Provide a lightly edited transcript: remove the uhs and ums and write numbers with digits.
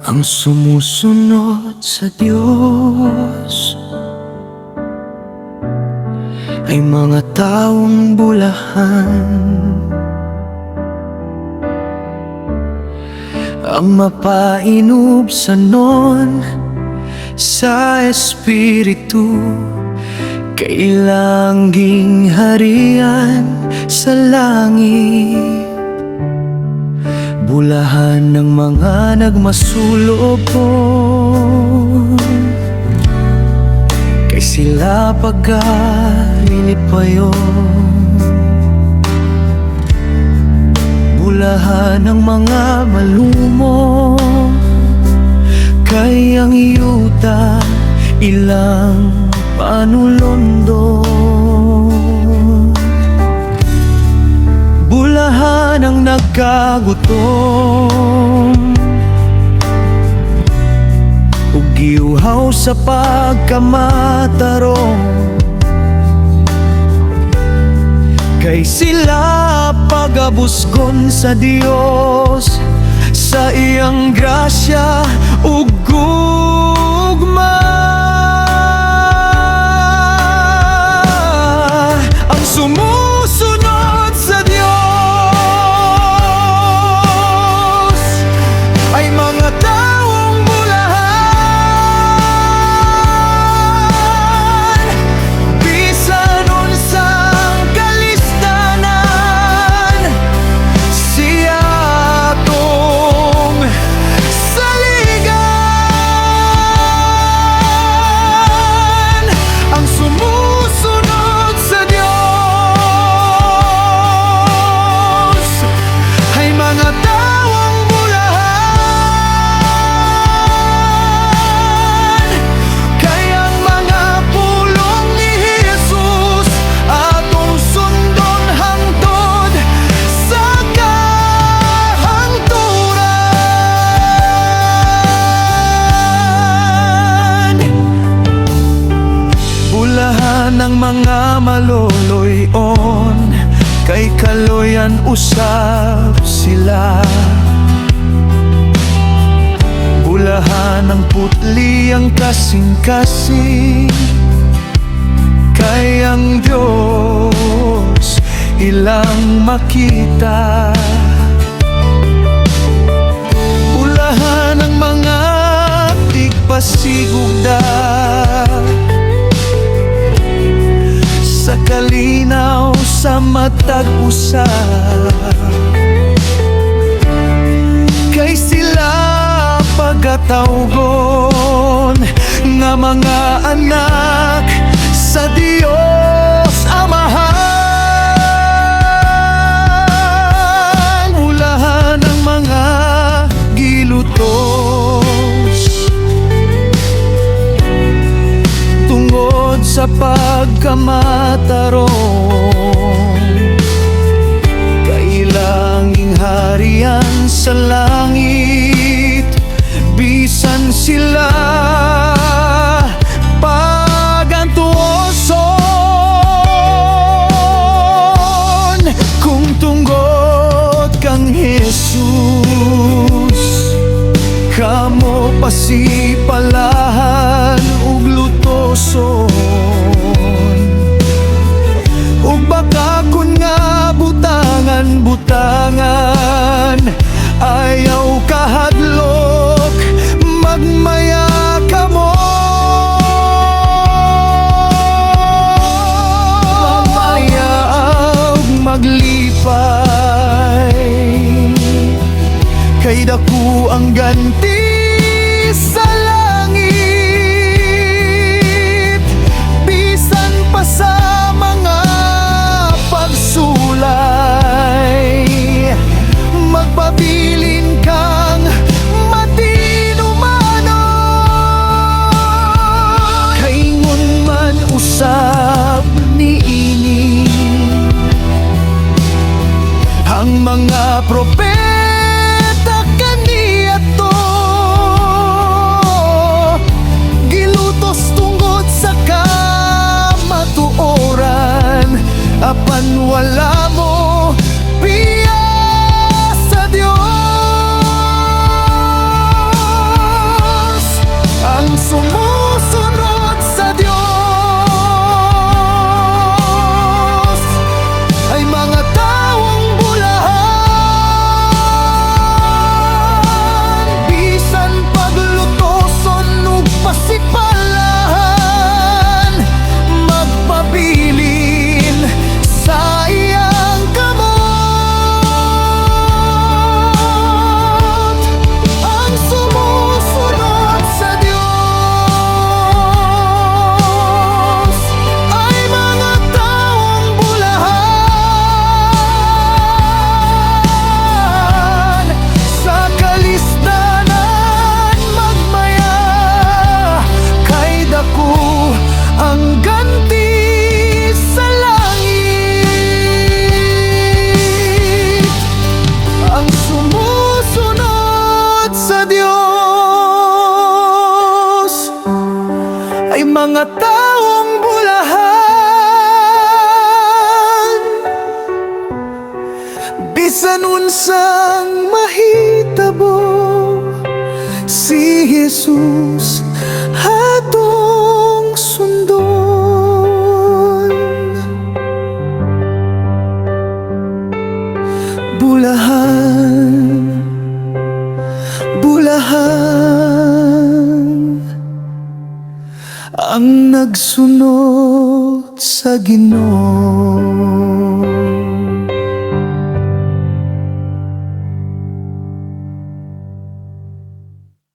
Ang sumusunod sa Diyos ay mga taong bulahan, ang mapainubsanon sa Espiritu, kailangging harian sa langit. Bulahan ng mga nagmasulubong, kay sila pagkalilipayon. Bulahan ng mga malumo, kay ang yuta ilang panulundong. Bulahan ang nagkagutom, ug giuhaw sa pagkamatarong, kay sila pagabusgon sa Dios sa iyang grasya ug gugma. Ang sumusunod sa Dios ay mga taong bulahan, bisan unsang kalistanan siya atong saligan. Ang sumusunod sa Diyos ay mga taong bulahan, kaya ang mga pulong ni Jesus atong sundon hangtod sa kahangturan. Bulahan ng mga maloloyon, kay kaloyan usab sila. Bulahan ng putli ang kasing-kasing, kay ang Diyos ilang makita. Bulahan ng mga tigpasigugda, sa kalinaw sa matag usa, kay sila pagatawgon nga mga anak sa Dios Amahan. Bulahan ng mga gilutos tungod sa pagkamatarong, kailanging harian sa langit, bisan sila pagantuoson. Kung tungod kang Jesus, kamo pasipalahan ug lutoson, ug baka kun nga butangan ayaw kahadlok, magmaya ka mo. Magmaya ug maglipay, kay dako ang ganti sa langit, bisan pa sa mga pagsulay. Magpabilin kang matinumanon, kaingon man usab niini ang mga propeta kaniadto. Jesus atong sundon. Bulahan, bulahan ang nagsunod sa Ginoo.